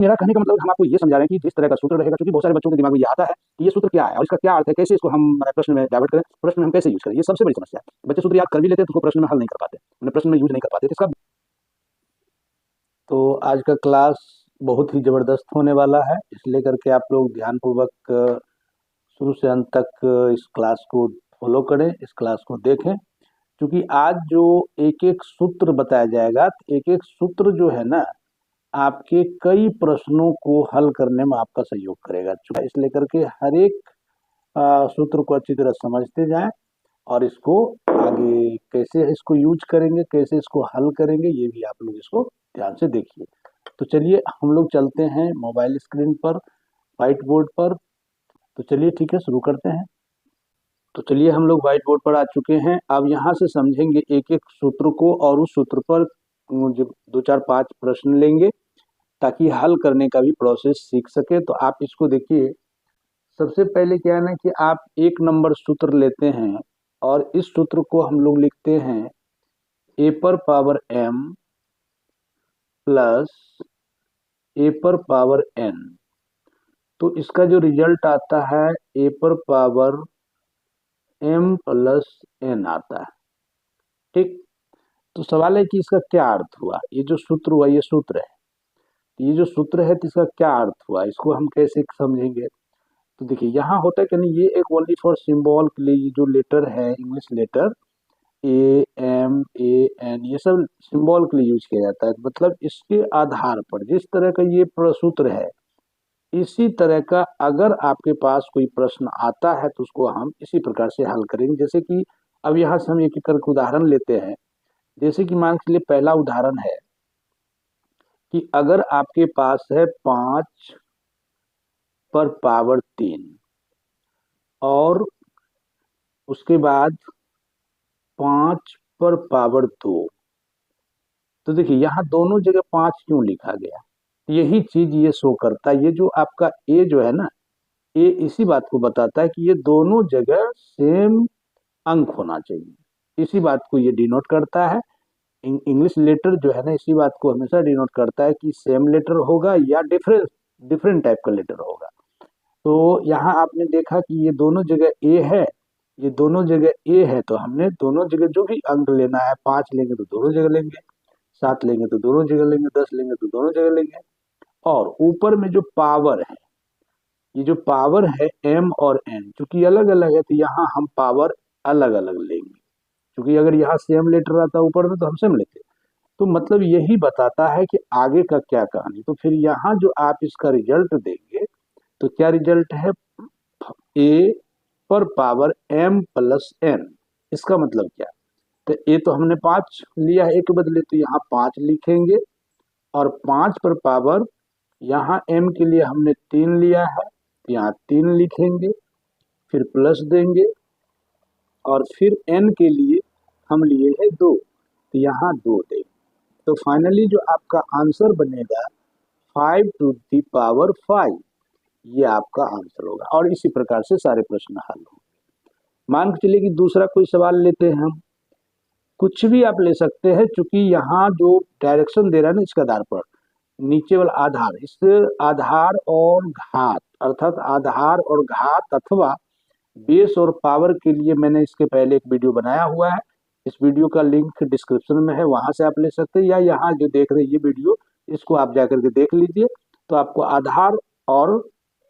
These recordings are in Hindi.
मेरा कहने का मतलब हम आपको ये समझा रहे हैं कि जिस तरह का सूत्र रहेगा, क्योंकि बहुत सारे बच्चों के दिमाग में ये आता है कि ये सूत्र क्या है और इसका क्या अर्थ है, कैसे इसको हम प्रश्न में डाइवर्ट करें, प्रश्न में हम कैसे यूज करें। ये सबसे बड़ी समस्या है। बच्चे सूत्र याद कर भी लेते हैं तो उसको प्रश्न में हल नहीं कर पाते, उन्हें प्रश्न में यूज नहीं कर पाते। तो आज का क्लास बहुत ही ज़बरदस्त होने वाला है, इसलिए करके आप लोग ध्यानपूर्वक शुरू से अंत तक इस क्लास को फॉलो करें, इस क्लास को देखें, क्योंकि आज जो एक एक सूत्र बताया जाएगा, तो एक एक सूत्र जो है ना आपके कई प्रश्नों को हल करने में आपका सहयोग करेगा। इसलिए करके हर एक सूत्र को अच्छी तरह समझते जाएं और इसको आगे कैसे इसको यूज करेंगे, कैसे इसको हल करेंगे, ये भी आप लोग इसको ध्यान से देखिए। तो चलिए हम लोग चलते हैं मोबाइल स्क्रीन पर, व्हाइट बोर्ड पर। तो चलिए ठीक है, शुरू करते हैं। तो चलिए हम लोग व्हाइट बोर्ड पर आ चुके हैं। अब यहाँ से समझेंगे एक एक सूत्र को और उस सूत्र पर जो 2 4 5 प्रश्न लेंगे ताकि हल करने का भी प्रोसेस सीख सके। तो आप इसको देखिए, सबसे पहले क्या है ना कि आप 1 नंबर सूत्र लेते हैं और इस सूत्र को हम लोग लिखते हैं a पर पावर m प्लस a पर पावर n। तो इसका जो रिजल्ट आता है a पर पावर m प्लस n आता है। ठीक, तो सवाल है कि इसका क्या अर्थ हुआ। ये जो सूत्र हुआ ये सूत्र है, ये जो सूत्र है तो इसका क्या अर्थ हुआ, इसको हम कैसे समझेंगे। तो देखिए यहाँ होता है कि नहीं, ये एक ओनली फॉर सिंबल के लिए ये जो लेटर है, English letter A M A N, ये सब सिंबल के लिए यूज किया जाता है। मतलब इसके आधार पर जिस तरह का ये सूत्र है, इसी तरह का अगर आपके पास कोई प्रश्न आता है तो उसको हम इसी प्रकार से हल करेंगे। जैसे कि अब यहाँ से हम एक एक करके उदाहरण लेते हैं। जैसे कि मान के लिए पहला उदाहरण है कि अगर आपके पास है 5 पर पावर 3 और उसके बाद 5 पर पावर 2, तो देखिए यहाँ दोनों जगह 5 क्यों लिखा गया, यही चीज ये शो करता है। ये जो आपका ए जो है ना, ए इसी बात को बताता है कि ये दोनों जगह सेम अंक होना चाहिए। इसी बात को ये डिनोट करता है। इंग्लिश लेटर जो है ना, इसी बात को हमेशा डिनोट करता है कि सेम लेटर होगा या डिफरेंट डिफरेंट टाइप का लेटर होगा। तो यहाँ आपने देखा कि ये दोनों जगह ए है, ये दोनों जगह ए है, तो हमने दोनों जगह जो भी अंक लेना है, 5 लेंगे तो दोनों जगह लेंगे, 7 लेंगे तो दोनों जगह लेंगे, 10 लेंगे तो दोनों जगह लेंगे। और ऊपर में जो पावर है, ये जो पावर है m और n, चूंकि अलग अलग है तो यहाँ हम पावर अलग अलग लेंगे। क्योंकि अगर यहाँ सेम लेटर रहता ऊपर में तो हम सेम लेते। तो मतलब यही बताता है कि आगे का क्या कहानी। तो फिर यहाँ जो आप इसका रिजल्ट देंगे तो क्या रिजल्ट है, a पर पावर m प्लस n। इसका मतलब क्या, तो a तो हमने 5 लिया है, a के बदले तो यहाँ 5 लिखेंगे और 5 पर पावर यहाँ m के लिए हमने 3 लिया है, तो यहाँ 3 लिखेंगे, फिर प्लस देंगे और फिर n के लिए हम लिए है 2, तो यहाँ 2 देंगे। तो फाइनली जो आपका आंसर बनेगा 5 टू दी पावर 5, ये आपका आंसर होगा। और इसी प्रकार से सारे प्रश्न हल होंगे। मान के चलिए कि दूसरा कोई सवाल लेते हैं हम, कुछ भी आप ले सकते हैं, क्योंकि यहाँ जो डायरेक्शन दे रहा है ना इसके आधार पर, नीचे वाला आधार, इस आधार और घात, अर्थात आधार और घात अथवा बेस और पावर के लिए मैंने इसके पहले एक वीडियो बनाया हुआ है। इस वीडियो का लिंक डिस्क्रिप्शन में है, वहां से आप ले सकते हैं, या यहाँ जो देख रहे हैं ये वीडियो, इसको आप जाकर के देख लीजिए। तो आपको आधार और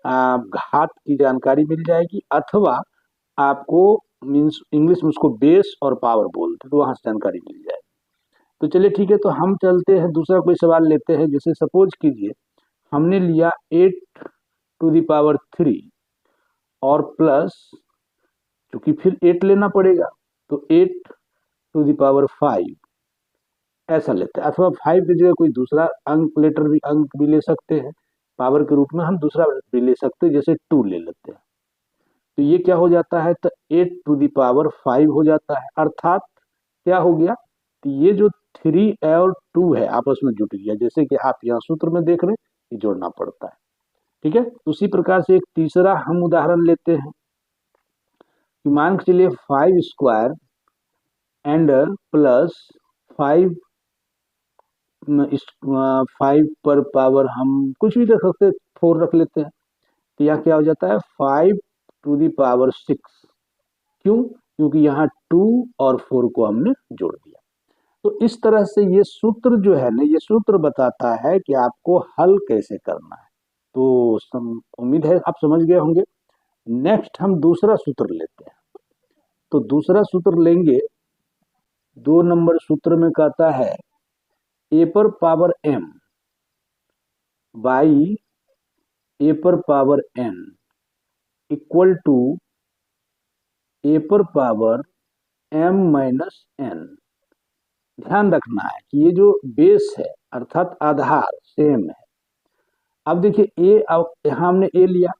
घात की जानकारी मिल जाएगी, अथवा आपको मीन्स इंग्लिश में उसको बेस और पावर बोलते हैं, तो वहां से जानकारी मिल जाएगी। तो चलिए ठीक है, तो हम चलते हैं दूसरा कोई सवाल लेते हैं। जैसे सपोज कीजिए हमने लिया 8 टू दी पावर 3 और प्लस, क्योंकि फिर 8 लेना पड़ेगा, तो 8 टू दी पावर 5 ऐसा लेते हैं, अथवा 5 की जगह कोई दूसरा अंक लेटर भी अंक भी ले सकते हैं, पावर के रूप में हम दूसरा भी ले सकते हैं, जैसे 2 ले लेते हैं। तो ये क्या हो जाता है, तो 8 टू दी पावर 5 हो जाता है। अर्थात क्या हो गया, तो ये जो 3 और 2 है आपस में जुट गया, जैसे कि आप यहाँ सूत्र में देख रहे हैं, ये जोड़ना पड़ता है। ठीक है, उसी प्रकार से एक तीसरा हम उदाहरण लेते हैं कि मान के चलिए 5 स्क्वायर एंड प्लस 5 इस 5 पर पावर हम कुछ भी रख सकते हैं, 4 रख लेते हैं। तो यह क्या हो जाता है 5⁶। क्यों? क्योंकि यहाँ 2 और 4 को हमने जोड़ दिया। तो इस तरह से ये सूत्र जो है ना, ये सूत्र बताता है कि आपको हल कैसे करना है। तो उम्मीद है आप समझ गए होंगे। नेक्स्ट हम दूसरा सूत्र लेते हैं। तो दूसरा सूत्र लेंगे, 2 नंबर सूत्र में कहता है ए पर पावर m बाई ए पर पावर n इक्वल टू ए पर पावर m माइनस n। ध्यान रखना है कि ये जो बेस है अर्थात आधार सेम है। अब देखिए ए, अब यहाँ हमने ए लिया,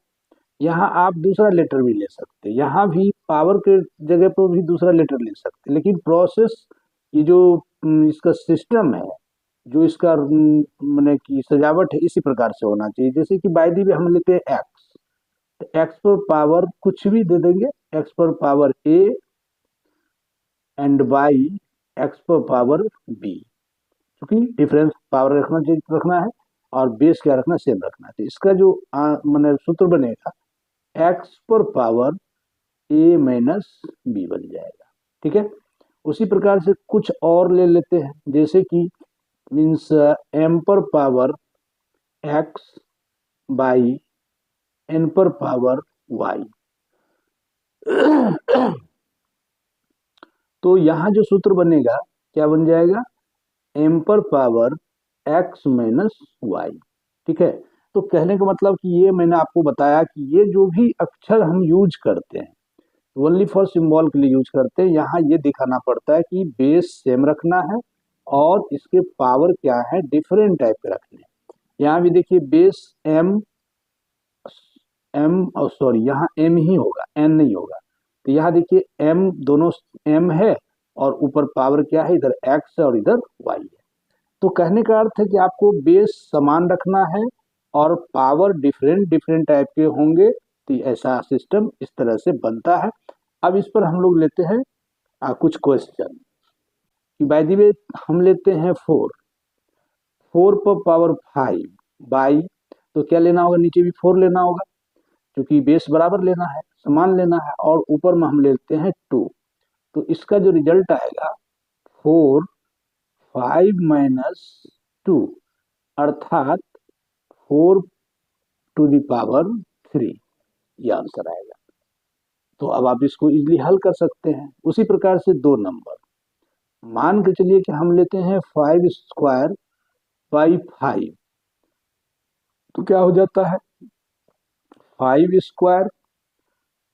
यहाँ आप दूसरा लेटर भी ले सकते हैं, यहाँ भी पावर के जगह पर भी दूसरा लेटर ले सकते हैं, लेकिन प्रोसेस ये जो इसका सिस्टम है, जो इसका मैंने की सजावट है, इसी प्रकार से होना चाहिए। जैसे कि बाय दी वे हम लेते हैं एक्स, तो एक्स पर पावर कुछ भी दे देंगे, एक्स पर power A and by x पर पावर बी, क्योंकि डिफरेंस पावर रखना है और बेस क्या रखना, सेम रखना है। तो इसका जो मैंने सूत्र बनेगा एक्स पर पावर ए माइनस बी बन जाएगा। ठीक है, उसी प्रकार से कुछ और ले लेते हैं, जैसे कि मीन्स एम पर पावर एक्स बाई एन पर पावर वाई। तो यहां जो सूत्र बनेगा क्या बन जाएगा, एम पर पावर एक्स माइनस वाई। ठीक है, तो कहने का मतलब कि ये मैंने आपको बताया कि ये जो भी अक्षर हम यूज करते हैं ओनली फॉर सिंबल के लिए यूज करते हैं। यहाँ ये दिखाना पड़ता है कि बेस सेम रखना है और इसके पावर क्या है, डिफरेंट टाइप के रखने हैं। यहाँ भी देखिए बेस एम सॉरी यहाँ एम ही होगा, एन नहीं होगा। तो यहाँ देखिए एम, दोनों एम है और ऊपर पावर क्या है, इधर एक्स है और इधर वाई है। तो कहने का अर्थ है कि आपको बेस समान रखना है और पावर डिफरेंट डिफरेंट टाइप के होंगे। तो ऐसा सिस्टम इस तरह से बनता है। अब इस पर हम लोग लेते हैं कुछ क्वेश्चन कि बाय द वे हम लेते हैं 4 पर पावर 5 बाई, तो क्या लेना होगा, नीचे भी 4 लेना होगा क्योंकि बेस बराबर लेना है, समान लेना है, और ऊपर में हम लेते हैं 2। तो इसका जो रिजल्ट आएगा 4 5 माइनस 2 अर्थात 4⁻³ ये आंसर आएगा। तो अब आप इसको इजीली हल कर सकते हैं। उसी प्रकार से 2 नंबर, मान के चलिए कि हम लेते हैं 5² बाई 5, तो क्या हो जाता है 5²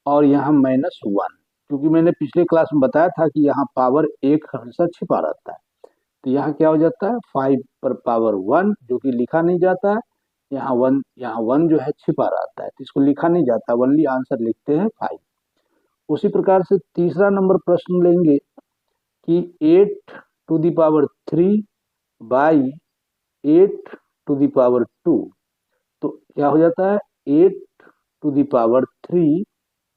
और यहाँ -1, क्योंकि मैंने पिछले क्लास में बताया था कि यहाँ पावर एक हमेशा छिपा रहता है। तो यहाँ क्या हो जाता है 5 पर पावर 1 जो कि लिखा नहीं जाता है, यहाँ 1 जो है छिपा रहता है, तो इसको लिखा नहीं जाता, ओनली आंसर लिखते हैं 5। उसी प्रकार से तीसरा नंबर प्रश्न लेंगे कि 8⁻³ बाई 8⁻², तो क्या हो जाता है 8⁻³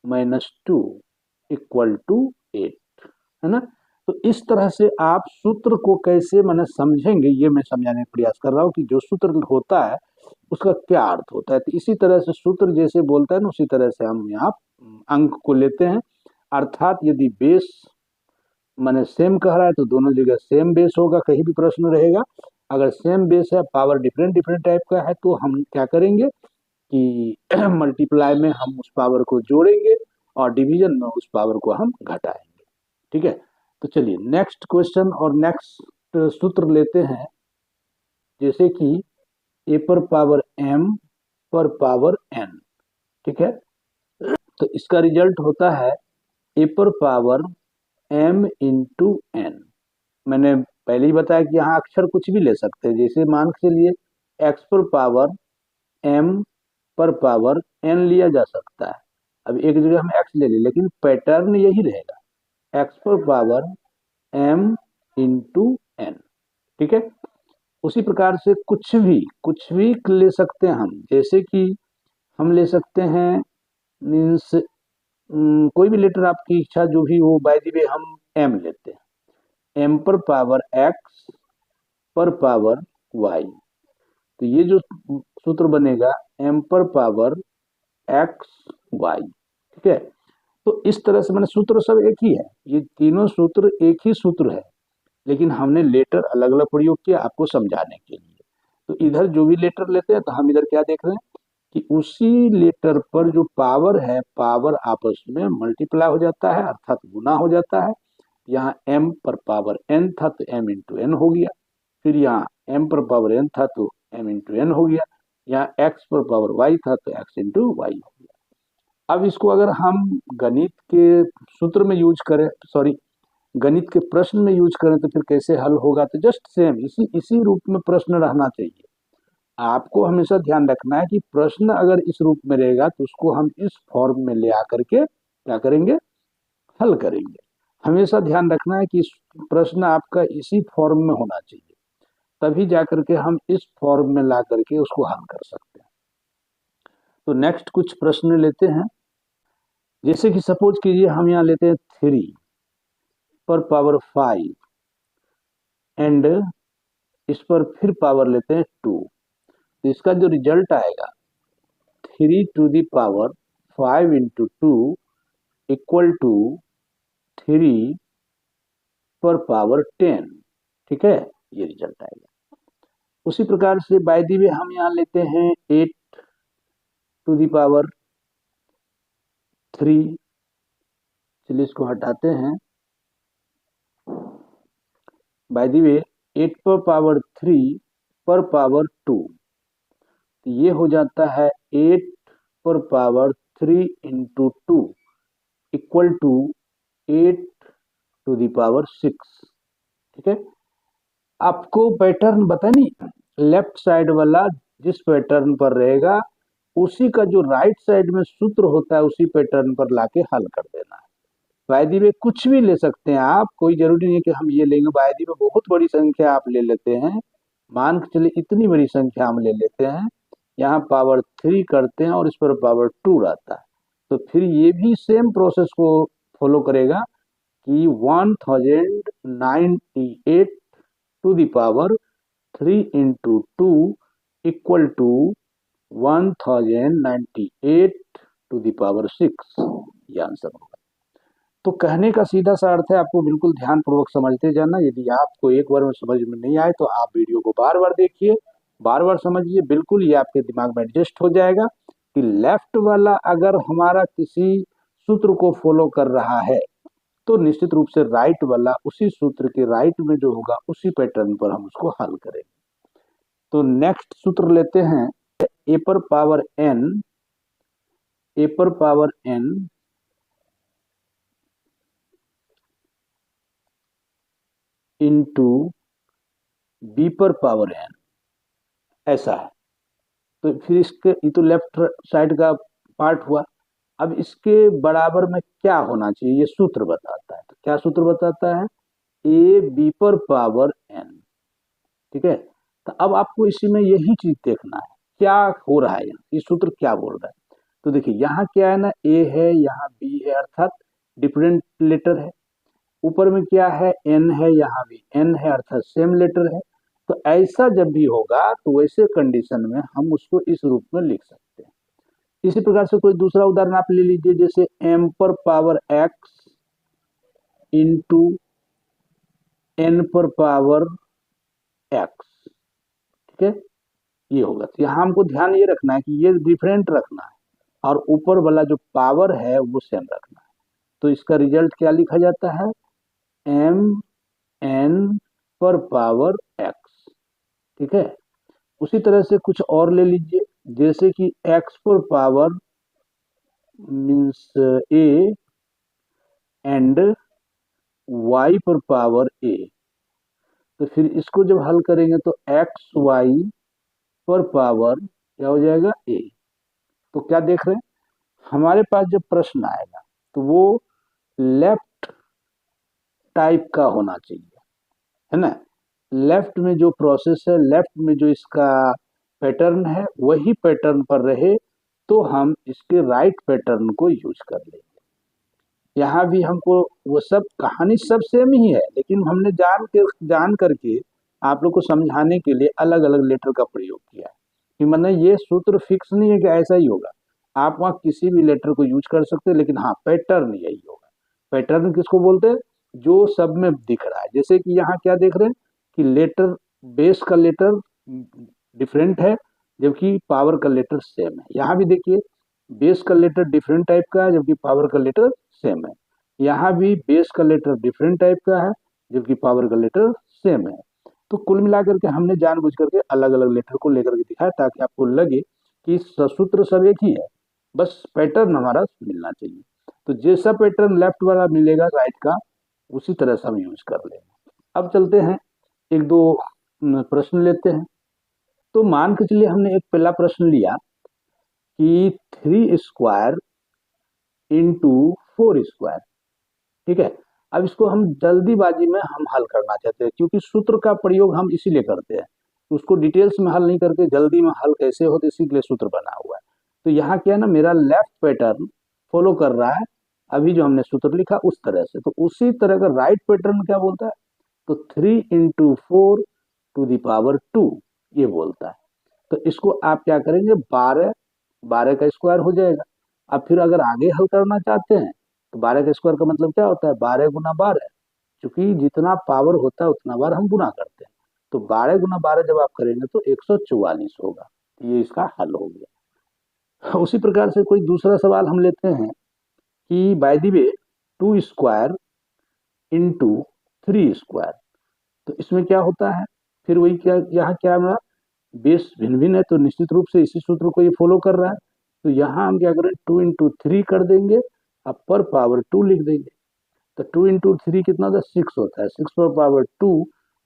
माइनस 2 इक्वल टू 8, है ना। तो इस तरह से आप सूत्र को कैसे मैंने समझेंगे, ये मैं समझाने का प्रयास कर रहा हूँ कि जो सूत्र होता है उसका क्या अर्थ होता है। तो इसी तरह से सूत्र जैसे बोलता है ना, उसी तरह से हम यहाँ अंक को लेते हैं। अर्थात यदि बेस मैंने सेम कह रहा है तो दोनों जगह सेम बेस होगा, कहीं भी प्रश्न रहेगा। अगर सेम बेस है, पावर डिफरेंट डिफरेंट टाइप का है, तो हम क्या करेंगे कि मल्टीप्लाई में हम उस पावर को जोड़ेंगे और डिवीजन में उस पावर को हम घटाएंगे। ठीक है, तो चलिए नेक्स्ट क्वेश्चन और नेक्स्ट सूत्र लेते हैं, जैसे कि ए पर पावर m पर पावर n। ठीक है, तो इसका रिजल्ट होता है ए पर पावर m इंटू n। मैंने पहले ही बताया कि यहाँ अक्षर कुछ भी ले सकते हैं, जैसे मान के चलिए x पर पावर m पर पावर n लिया जा सकता है। अब एक जगह हम x ले लें, लेकिन पैटर्न यही रहेगा, x पर पावर m इंटू n। ठीक है, उसी प्रकार से कुछ भी ले सकते हैं हम, जैसे कि हम ले सकते हैं मीन्स कोई भी लेटर आपकी इच्छा जो भी हो, बाय द वे हम m लेते हैं, m पर पावर x पर पावर y। तो ये जो सूत्र बनेगा m पर पावर x y। ठीक है, तो इस तरह से मैंने सूत्र सब एक ही है, ये तीनों सूत्र एक ही सूत्र है, लेकिन हमने लेटर अलग अलग प्रयोग किया आपको समझाने के लिए। तो इधर जो भी लेटर लेते हैं तो हम इधर क्या देख रहे हैं कि उसी लेटर पर जो पावर है, पावर आपस में मल्टीप्लाई हो जाता है, अर्थात गुना हो जाता है। यहाँ m पर पावर n था तो m इंटू एन हो गया, फिर यहाँ m पर पावर n था तो m इंटू एन हो गया, यहाँ x पर पावर y था तो x इंटू वाई हो गया। अब इसको अगर हम गणित के सूत्र में यूज करें, सॉरी गणित के प्रश्न में यूज करें तो फिर कैसे हल होगा, तो जस्ट सेम इसी इसी रूप में प्रश्न रहना चाहिए। आपको हमेशा ध्यान रखना है कि प्रश्न अगर इस रूप में रहेगा तो उसको हम इस फॉर्म में ले आकर के क्या करेंगे, हल करेंगे। हमेशा ध्यान रखना है कि प्रश्न आपका इसी फॉर्म में होना चाहिए, तभी जाकर के हम इस फॉर्म में ला करके उसको हल कर सकते हैं। तो नेक्स्ट कुछ प्रश्न लेते हैं, जैसे कि सपोज कीजिए हम यहाँ लेते हैं 3 पर पावर 5 एंड इस पर फिर पावर लेते हैं 2। तो इसका जो रिजल्ट आएगा 3 to the power 5 into 2 equal to 3 पर पावर 10। ठीक है, ये रिजल्ट आएगा। उसी प्रकार से बाय द वे हम यहाँ लेते हैं 8 टू द पावर 3, चलिए इसको हटाते हैं। बाय द वे 8 पर पावर 3 पर पावर 2, तो ये हो जाता है 8 पर power 3 into 2 equal to 8 to the power 6। ठीक है, आपको पैटर्न बता नहीं, लेफ्ट साइड वाला जिस पैटर्न पर रहेगा उसी का जो राइट साइड में सूत्र होता है उसी पैटर्न पर लाके हल कर देना है। वायदी में कुछ भी ले सकते हैं आप, कोई जरूरी नहीं है कि हम ये लेंगे। वायदी में बहुत बड़ी संख्या आप ले लेते हैं, मान के चलिए इतनी बड़ी संख्या हम ले लेते हैं, यहाँ पावर 3 करते हैं और इस पर पावर 2 रहता है, तो फिर ये भी सेम प्रोसेस को फॉलो करेगा कि 1098 to the power 3 into 2 equal to 1098 to the power 6, ये आंसर होगा। तो कहने का सीधा सा अर्थ है, आपको बिल्कुल ध्यान पूर्वक समझते जाना। यदि आपको एक बार में समझ में नहीं आए तो आप वीडियो को बार बार देखिए, बार बार समझिए, बिल्कुल ये आपके दिमाग में एडजस्ट हो जाएगा कि लेफ्ट वाला अगर हमारा किसी सूत्र को फॉलो कर रहा है तो निश्चित रूप से राइट वाला उसी सूत्र के राइट में जो होगा उसी पैटर्न पर हम उसको हल करेंगे। तो नेक्स्ट सूत्र लेते हैं, ए पर पावर n इंटू बी पर पावर n, ऐसा है। तो फिर इसके, ये तो लेफ्ट साइड का पार्ट हुआ। अब इसके बराबर में क्या होना चाहिए ये सूत्र बताता है। तो क्या सूत्र बताता है, ए बी पर पावर n। ठीक है, तो अब आपको इसी में यही चीज देखना है क्या हो रहा है, यहाँ ये सूत्र क्या बोल रहा है। तो देखिए यहाँ क्या है ना, ए है, यहाँ बी है, अर्थात डिफरेंट लेटर है। ऊपर में क्या है, एन है, यहाँ भी एन है, अर्थात सेम लेटर है। तो ऐसा जब भी होगा तो वैसे कंडीशन में हम उसको इस रूप में लिख सकते हैं। इसी प्रकार से कोई दूसरा उदाहरण आप ले लीजिए, जैसे m पर पावर x इंटू n पर पावर x। ठीक है, ये होगा। तो यहाँ हमको ध्यान ये रखना है कि ये डिफरेंट रखना है और ऊपर वाला जो पावर है वो सेम रखना है। तो इसका रिजल्ट क्या लिखा जाता है, m n पर पावर x। ठीक है, उसी तरह से कुछ और ले लीजिए, जैसे कि x पर power means a and y पर पावर a। तो फिर इसको जब हल करेंगे तो x y पर पावर क्या हो जाएगा, a। तो क्या देख रहे हैं, हमारे पास जब प्रश्न आएगा तो वो लेफ्ट टाइप का होना चाहिए, है ना। लेफ्ट में जो प्रोसेस है, लेफ्ट में जो इसका पैटर्न है वही पैटर्न पर रहे तो हम इसके राइट पैटर्न को यूज कर लेंगे। यहाँ भी हमको वो सब कहानी सब सेम ही है, लेकिन हमने जान करके आप लोग को समझाने के लिए अलग अलग लेटर का प्रयोग किया है कि मतलब ये सूत्र फिक्स नहीं है कि ऐसा ही होगा, आप वहाँ किसी भी लेटर को यूज कर सकते हैं, लेकिन हाँ पैटर्न यही होगा। पैटर्न किसको बोलते हैं? जो सब में दिख रहा है। जैसे कि यहाँ क्या देख रहे हैं कि लेटर, बेस का लेटर डिफरेंट है जबकि पावर का लेटर सेम है। यहाँ भी देखिए बेस का लेटर डिफरेंट टाइप का है जबकि पावर का लेटर सेम है। यहाँ भी बेस का लेटर डिफरेंट टाइप का है जबकि पावर का लेटर सेम है। तो कुल मिलाकर के हमने जानबूझ करके अलग अलग लेटर को लेकर के दिखाया ताकि आपको लगे कि सूत्र सब एक ही है, बस पैटर्न हमारा मिलना चाहिए। तो जैसा पैटर्न लेफ्ट वाला मिलेगा राइट का, उसी तरह से हम यूज कर लेंगे। अब चलते हैं एक दो प्रश्न लेते हैं। तो मान के चलिए हमने एक पहला प्रश्न लिया कि 3 स्क्वायर इंटू 4 स्क्वायर, ठीक है। अब इसको हम जल्दीबाजी में हम हल करना चाहते हैं क्योंकि सूत्र का प्रयोग हम इसीलिए करते हैं, उसको डिटेल्स में हल नहीं करके जल्दी में हल कैसे होते इसी के लिए सूत्र बना हुआ है। तो यहाँ क्या है ना, मेरा लेफ्ट पैटर्न फॉलो कर रहा है अभी जो हमने सूत्र लिखा उस तरह से, तो उसी तरह का राइट पैटर्न क्या बोलता है? तो 3 × 4 टू द पावर 2 ये बोलता है। तो इसको आप क्या करेंगे, 12 12 का स्क्वायर हो जाएगा। अब फिर अगर आगे हल करना चाहते हैं तो 12 का स्क्वायर का मतलब क्या होता है? 12 × 12, क्योंकि जितना पावर होता है उतना बार हम गुना करते हैं। तो 12 × 12 जब आप करेंगे तो 144 होगा। ये इसका हल हो गया। उसी प्रकार से कोई दूसरा सवाल हम लेते हैं कि bye the way 2 square into 3 square, तो इसमें क्या होता है? फिर वही क्या, यहाँ क्या हमारा बेस भिन्न भिन्न है तो निश्चित रूप से इसी सूत्र को ये फॉलो कर रहा है। तो यहाँ हम क्या करें, 2 × 3 कर देंगे, अब पर पावर 2 लिख देंगे। तो 2 × 3 कितना होता है? 6 होता है। 6 पर पावर 2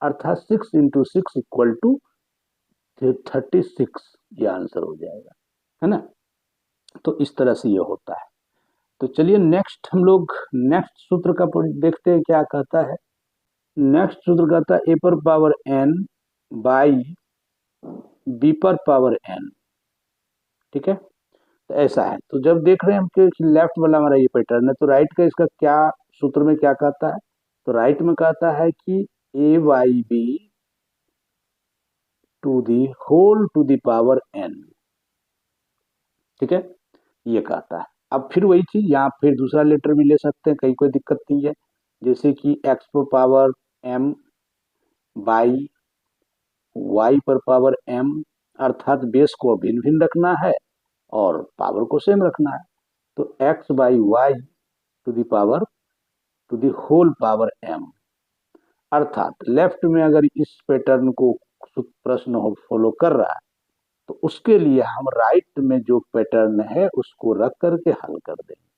अर्थात 6 × 6 = 36, ये आंसर हो जाएगा, है ना। तो इस तरह से ये होता है। तो चलिए नेक्स्ट हम लोग नेक्स्ट सूत्र का देखते हैं क्या कहता है। नेक्स्ट सूत्र कहता है a⁴n बाई b⁴n, ठीक है। तो ऐसा है, तो जब देख रहे हैं हम कि लेफ्ट वाला हमारा ये पैटर्न है तो राइट का इसका क्या सूत्र में क्या कहता है? तो राइट में कहता है कि a/b to the whole to the power n, ठीक है, ये कहता है। अब फिर वही चीज यहाँ फिर दूसरा लेटर भी ले सकते हैं, कहीं कोई दिक्कत नहीं है। जैसे कि x⁴m बाई y⁴m, अर्थात बेस को भिन्न भिन्न रखना है और पावर को सेम रखना है। तो x/y to the whole power m, अर्थात लेफ्ट में अगर इस पैटर्न को प्रश्न हो फॉलो कर रहा है तो उसके लिए हम राइट में जो पैटर्न है उसको रख करके हल कर देंगे।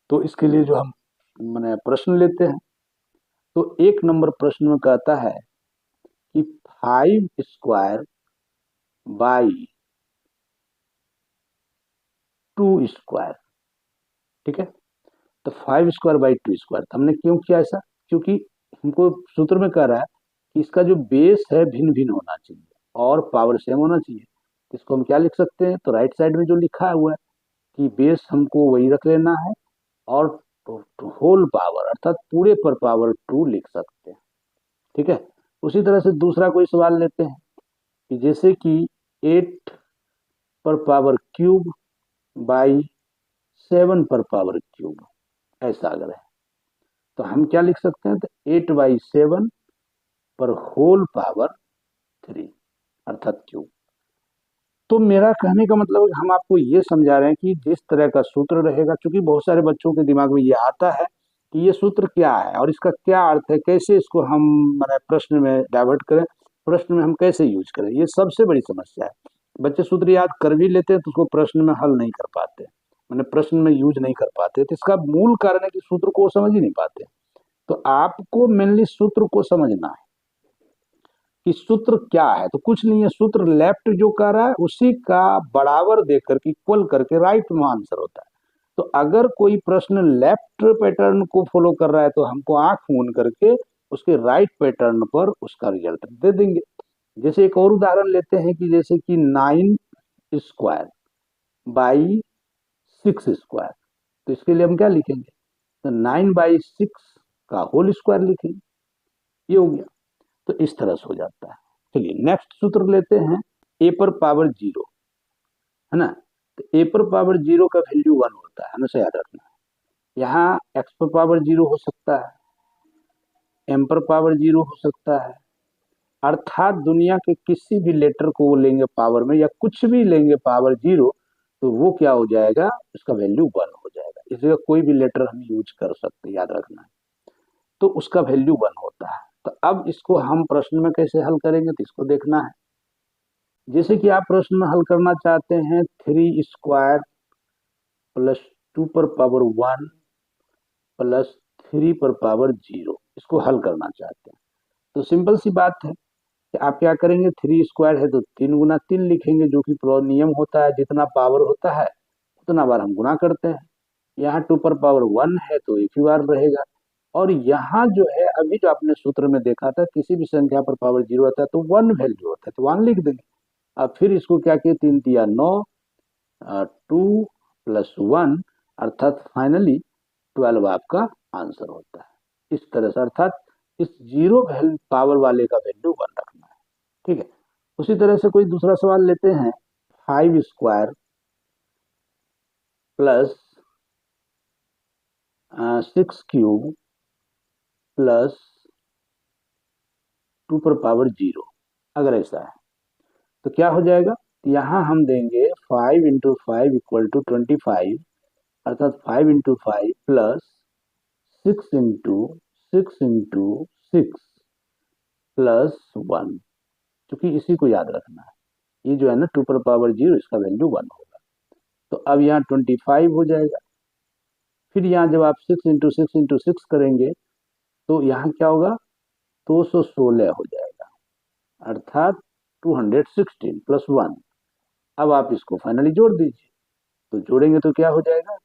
तो इसके लिए जो हम मैंने प्रश्न लेते हैं, तो 1 नंबर प्रश्न में कहता है कि 5 स्क्वायर बाई 2 स्क्वायर, ठीक है। तो 5 स्क्वायर बाई 2 स्क्वायर हमने क्यों किया ऐसा? क्योंकि हमको सूत्र में कह रहा है कि इसका जो बेस है भिन्न भिन्न होना चाहिए और पावर सेम होना चाहिए। इसको हम क्या लिख सकते हैं? तो राइट साइड में जो लिखा हुआ है कि बेस हमको वही रख लेना है और होल पावर अर्थात पूरे पर पावर 2 लिख सकते हैं, ठीक है। उसी तरह से दूसरा कोई सवाल लेते हैं कि जैसे कि 8 पर पावर क्यूब बाई 7 पर पावर क्यूब, ऐसा अगर है तो हम क्या लिख सकते हैं? तो 8/7 पर होल पावर 3 अर्थात क्यूब। तो मेरा कहने का मतलब है कि हम आपको ये समझा रहे हैं कि जिस तरह का सूत्र रहेगा, क्योंकि बहुत सारे बच्चों के दिमाग में ये आता है कि ये सूत्र क्या है और इसका क्या अर्थ है, कैसे इसको हम मैंने प्रश्न में डाइवर्ट करें, प्रश्न में हम कैसे यूज करें, ये सबसे बड़ी समस्या है। बच्चे सूत्र याद कर भी लेते हैं तो उसको प्रश्न में हल नहीं कर पाते, मैंने प्रश्न में यूज नहीं कर पाते। तो इसका मूल कारण है कि सूत्र को समझ ही नहीं पाते। तो आपको मेनली सूत्र को समझना है कि सूत्र क्या है। तो कुछ नहीं है, सूत्र लेफ्ट जो कर रहा है उसी का बराबर देकर के इक्वल करके राइट में आंसर होता है। तो अगर कोई प्रश्न लेफ्ट पैटर्न को फॉलो कर रहा है तो हमको आंख मूंद करके उसके राइट पैटर्न पर उसका रिजल्ट दे देंगे। जैसे एक और उदाहरण लेते हैं कि जैसे कि 9 स्क्वायर बाई 6 स्क्वायर, तो इसके लिए हम क्या लिखेंगे? तो 9/6 का होल स्क्वायर लिखेंगे, ये हो गया। तो इस तरह से हो जाता है। चलिए नेक्स्ट सूत्र लेते हैं, ए पर पावर 0, है ना। तो ए पर पावर 0 का वैल्यू 1 होता है, हमेशा याद रखना है। यहाँ एक्स पर पावर 0 हो सकता है, एम पर पावर 0 हो सकता है, अर्थात दुनिया के किसी भी लेटर को वो लेंगे पावर में, या कुछ भी लेंगे पावर 0, तो वो क्या हो जाएगा, उसका वैल्यू 1 हो जाएगा। इस जगह कोई भी लेटर हम यूज कर सकते हैं, याद रखना है। तो उसका वैल्यू 1 होता है। तो अब इसको हम प्रश्न में कैसे हल करेंगे, तो इसको देखना है। जैसे कि आप प्रश्न में हल करना चाहते हैं 3² प्लस 2 पर पावर 1 प्लस 3 पर पावर 0, इसको हल करना चाहते हैं। तो सिंपल सी बात है कि आप क्या करेंगे, 3² है तो 3 गुना 3 लिखेंगे, जो कि नियम होता है, जितना पावर होता है उतना बार हम गुना करते हैं। यहाँ 2 पर पावर 1 है तो एक ही बार रहेगा। और यहाँ जो है, अभी जो आपने सूत्र में देखा था, किसी भी संख्या पर पावर 0 आता है तो 1 वैल्यू होता है, तो 1 लिख देंगे। अब फिर इसको क्या किए, 3 तिया 9, 2 प्लस 1, अर्थात फाइनली 12 आपका आंसर होता है। इस तरह से, अर्थात इस 0 पावर वाले का वैल्यू 1 रखना है। ठीक है। उसी तरह से कोई दूसरा सवाल लेते हैं, 5² प्लस 6³ प्लस 2 पर पावर 0, अगर ऐसा है तो क्या हो जाएगा। यहाँ हम देंगे 5 इंटू 5 इक्वल टू 25, अर्थात 5 into 5 plus 6 into 6 into 6 plus 1, क्योंकि इसी को याद रखना है। ये जो है ना 2 पर पावर 0, इसका वैल्यू 1 होगा। तो अब यहाँ 25 हो जाएगा। फिर यहाँ जब आप 6 इंटू 6 इंटू 6 करेंगे तो यहाँ क्या होगा, 216 हो जाएगा, अर्थात 216 प्लस 1। अब आप इसको फाइनली जोड़ दीजिए, तो जोड़ेंगे तो क्या हो जाएगा,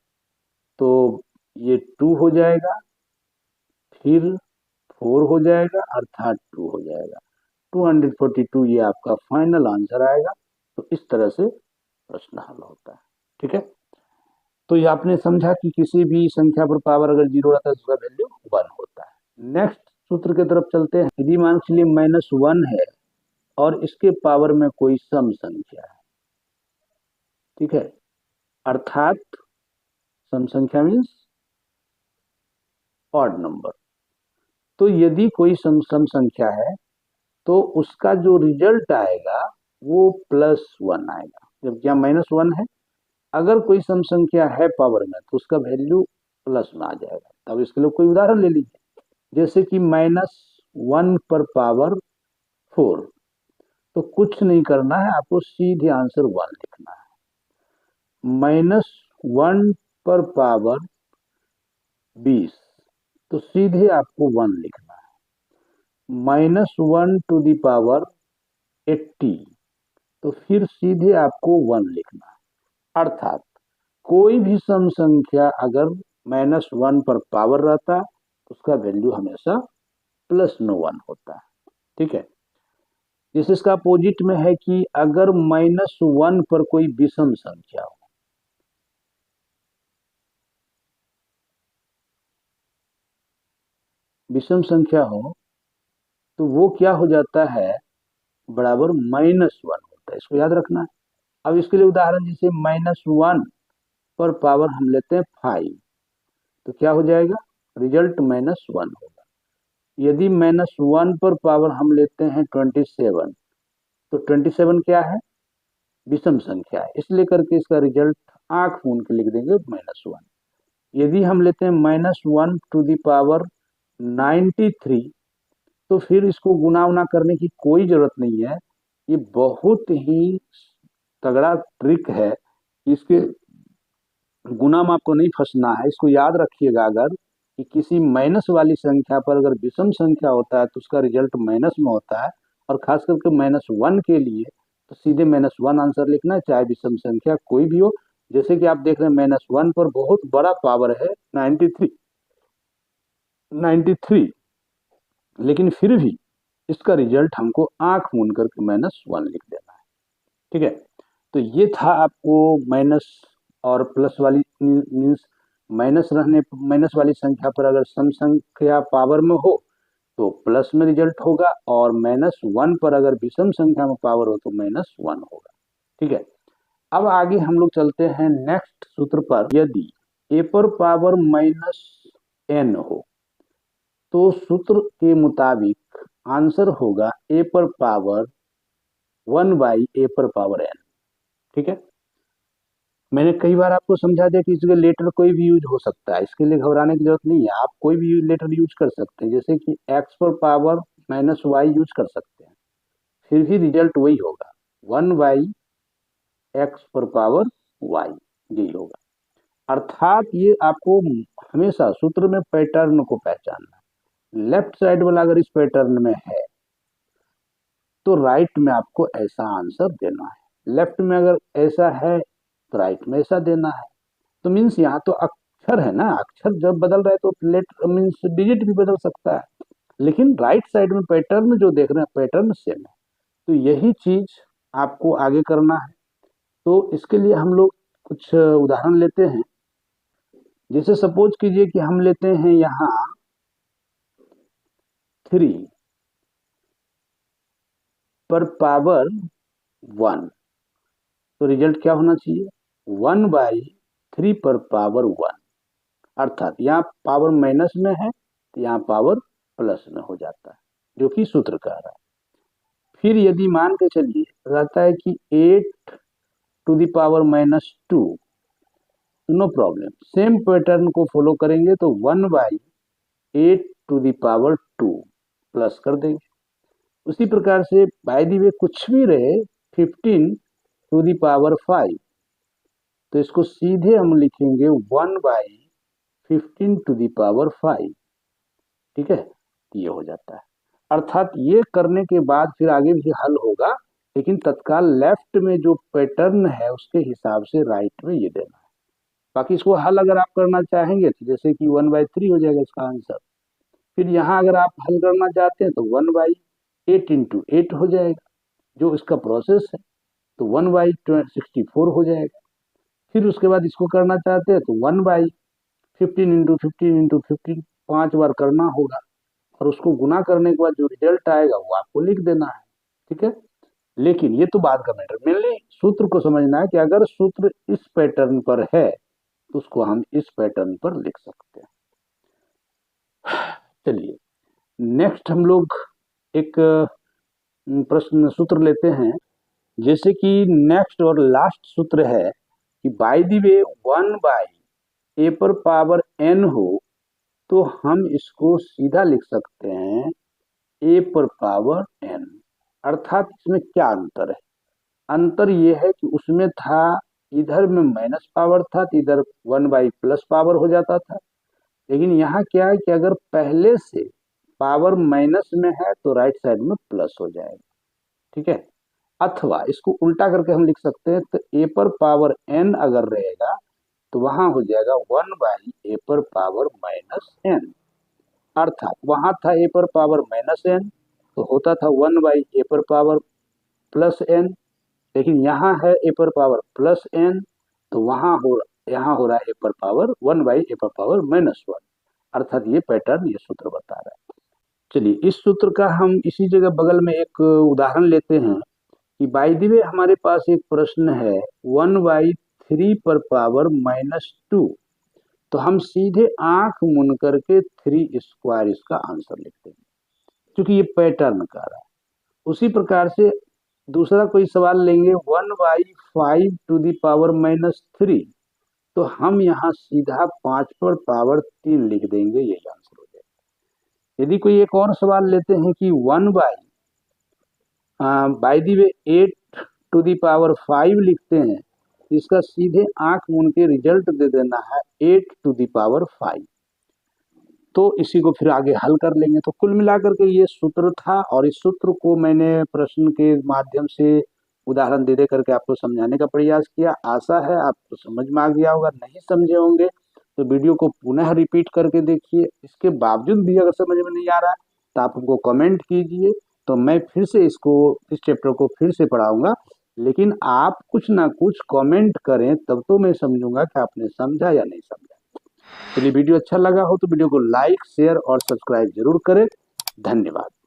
तो ये 2 हो जाएगा, फिर 4 हो जाएगा, अर्थात 2 हो जाएगा, 242 ये आपका फाइनल आंसर आएगा। तो इस तरह से प्रश्न हल होता है। ठीक है। तो ये आपने समझा कि किसी भी संख्या पर पावर अगर 0 रहता है तो उसका वैल्यू 1 होता है। नेक्स्ट सूत्र की तरफ चलते हैं। यदि मान के लिए -1 है और इसके पावर में कोई सम संख्या है, ठीक है, अर्थात सम संख्या मीन्स ऑड नंबर। तो यदि कोई सम संख्या है तो उसका जो रिजल्ट आएगा वो +1 आएगा, जबकि यहाँ -1 है। अगर कोई सम संख्या है पावर में तो उसका वैल्यू प्लस में आ जाएगा। तब इसके लिए कोई उदाहरण ले लीजिए, जैसे कि -1 पर पावर 4, तो कुछ नहीं करना है, आपको सीधे आंसर 1 लिखना है। -1 पर पावर 20, तो सीधे आपको 1 लिखना है। -1 टू द पावर 80, तो फिर सीधे आपको 1 लिखना है। अर्थात कोई भी सम संख्या अगर -1 पर पावर रहता है तो उसका वैल्यू हमेशा +1 होता है। ठीक है। जिस इसका अपोजिट में है कि अगर -1 पर कोई विषम संख्या हो, विषम संख्या हो तो वो क्या हो जाता है, बराबर -1 होता है। इसको याद रखना है। अब इसके लिए उदाहरण, जैसे -1 पर पावर हम लेते हैं 5, तो क्या हो जाएगा, रिजल्ट -1 होगा। यदि -1 पर पावर हम लेते हैं 27, तो 27 क्या है, विषम संख्या है, इसलिए करके इसका रिजल्ट आंख मूंद के लिख देंगे -1। यदि हम लेते हैं -1 टू द पावर 93, तो फिर इसको गुना उना करने की कोई जरूरत नहीं है। ये बहुत ही तगड़ा ट्रिक है, इसके गुना में आपको नहीं फंसना है। इसको याद रखिएगा, अगर कि किसी माइनस वाली संख्या पर अगर विषम संख्या होता है तो उसका रिजल्ट माइनस में होता है, और खास करके -1 के लिए तो सीधे -1 आंसर लिखना है, चाहे विषम संख्या कोई भी हो। जैसे कि आप देख रहे हैं -1 पर बहुत बड़ा पावर है 93, लेकिन फिर भी इसका रिजल्ट हमको आंख मूंद करके -1 लिख देना है। ठीक है। तो ये था आपको माइनस और प्लस वाली मीन्स माइनस वाली संख्या पर अगर सम संख्या पावर में हो तो प्लस में रिजल्ट होगा, और -1 पर अगर विषम संख्या में पावर हो तो -1 होगा। ठीक है, अब आगे हम लोग चलते हैं नेक्स्ट सूत्र पर। यदि a पर पावर -n हो तो सूत्र के मुताबिक आंसर होगा a पर पावर 1/a पर पावर n। ठीक है, मैंने कई बार आपको समझा दिया कि इसके लेटर कोई भी यूज हो सकता है, इसके लिए घबराने की जरूरत नहीं है। आप कोई भी लेटर यूज कर सकते हैं, जैसे कि x पर पावर -y यूज कर सकते हैं, फिर भी रिजल्ट वही होगा, 1/x पर पावर y, यही होगा। अर्थात ये आपको हमेशा सूत्र में पैटर्न को पहचानना है। लेफ्ट साइड वाला अगर इस पैटर्न में है तो राइट में आपको ऐसा आंसर देना है, लेफ्ट में अगर ऐसा है तो राइट में ऐसा देना है। तो मीन्स यहाँ तो अक्षर है ना, अक्षर जब बदल रहा है तो लेटर मीन्स डिजिट भी बदल सकता है, लेकिन राइट साइड में पैटर्न जो देख रहे हैं पैटर्न सेम है। तो यही चीज आपको आगे करना है। तो इसके लिए हम लोग कुछ उदाहरण लेते हैं। जैसे सपोज कीजिए कि हम लेते हैं यहाँ 3 पर पावर 1, तो रिजल्ट क्या होना चाहिए, 1/3 पर पावर 1। अर्थात यहाँ पावर माइनस में है तो यहाँ पावर प्लस में हो जाता है, जो कि सूत्र कह रहा है। फिर यदि मान के चलिए रहता है कि 8 to the power -2, no problem, same pattern को फॉलो करेंगे तो 1/8 टू द पावर 2 प्लस कर देंगे। उसी प्रकार से बाय द वे कुछ भी रहे 15 टू द पावर 5, तो इसको सीधे हम लिखेंगे 1/15 टू द पावर 5। ठीक है, ये हो जाता है। अर्थात ये करने के बाद फिर आगे भी हल होगा, लेकिन तत्काल लेफ्ट में जो पैटर्न है उसके हिसाब से राइट में ये देना है। बाकी इसको हल अगर आप करना चाहेंगे तो जैसे कि 1/3 हो जाएगा इसका आंसर। फिर यहाँ अगर आप हल करना चाहते हैं तो 1/8 इंटू 8 हो जाएगा, जो इसका प्रोसेस है, तो 1/64 हो जाएगा। फिर उसके बाद इसको करना चाहते हैं तो 1/15 इंटू 15 इंटू 15 5 बार करना होगा, और उसको गुना करने के बाद जो रिजल्ट आएगा वो आपको लिख देना है। ठीक है, लेकिन ये तो बाद का मैटर, मेनली सूत्र को समझना है कि अगर सूत्र इस पैटर्न पर है तो उसको हम इस पैटर्न पर लिख सकते हैं। चलिए नेक्स्ट हम लोग एक प्रश्न सूत्र लेते हैं। जैसे कि नेक्स्ट और लास्ट सूत्र है कि बाय द वे 1/a पर पावर n हो तो हम इसको सीधा लिख सकते हैं a पर पावर n। अर्थात इसमें क्या अंतर है, अंतर ये है कि उसमें था इधर में माइनस पावर था तो इधर 1/+ पावर हो जाता था, लेकिन यहाँ क्या है कि अगर पहले से पावर माइनस में है तो राइट साइड में प्लस हो जाएगा। ठीक है, अथवा इसको उल्टा करके हम लिख सकते हैं, तो a पर पावर n अगर रहेगा तो वहां हो जाएगा 1/a पर पावर -n। अर्थात वहां था a पर पावर -n तो होता था 1/a पर पावर +n, लेकिन यहाँ है a पर पावर +n तो यहाँ हो रहा है a पर पावर 1/a पर पावर -1। अर्थात ये पैटर्न ये सूत्र बता रहा है। चलिए इस सूत्र का हम इसी जगह बगल में एक उदाहरण लेते हैं कि बाय द वे हमारे पास एक प्रश्न है 1/3 पर पावर -2, तो हम सीधे आंख मूंद करके 3² इसका आंसर लिख देंगे, क्योंकि ये पैटर्न का रहा है। उसी प्रकार से दूसरा कोई सवाल लेंगे 1/5 टू द पावर -3, तो हम यहाँ सीधा 5 पर पावर 3 लिख देंगे, यही आंसर हो जाएगा। यदि कोई एक और सवाल लेते हैं कि 1 by the way 8 to the power 5 लिखते हैं, इसका सीधे आंख मूंद के रिजल्ट दे देना है 8 टू द पावर 5, तो इसी को फिर आगे हल कर लेंगे। तो कुल मिलाकर के ये सूत्र था, और इस सूत्र को मैंने प्रश्न के माध्यम से उदाहरण दे करके आपको समझाने का प्रयास किया। आशा है आपको समझ में आ गया होगा, नहीं समझे होंगे तो वीडियो को पुनः रिपीट करके देखिए। इसके बावजूद भी अगर समझ में नहीं आ रहा तो आप हमको कमेंट कीजिए, तो मैं फिर से इस चैप्टर को फिर से पढ़ाऊंगा। लेकिन आप कुछ ना कुछ कमेंट करें, तब तो मैं समझूंगा कि आपने समझा या नहीं समझा। चलिए वीडियो अच्छा लगा हो तो वीडियो को लाइक शेयर और सब्सक्राइब जरूर करें। धन्यवाद।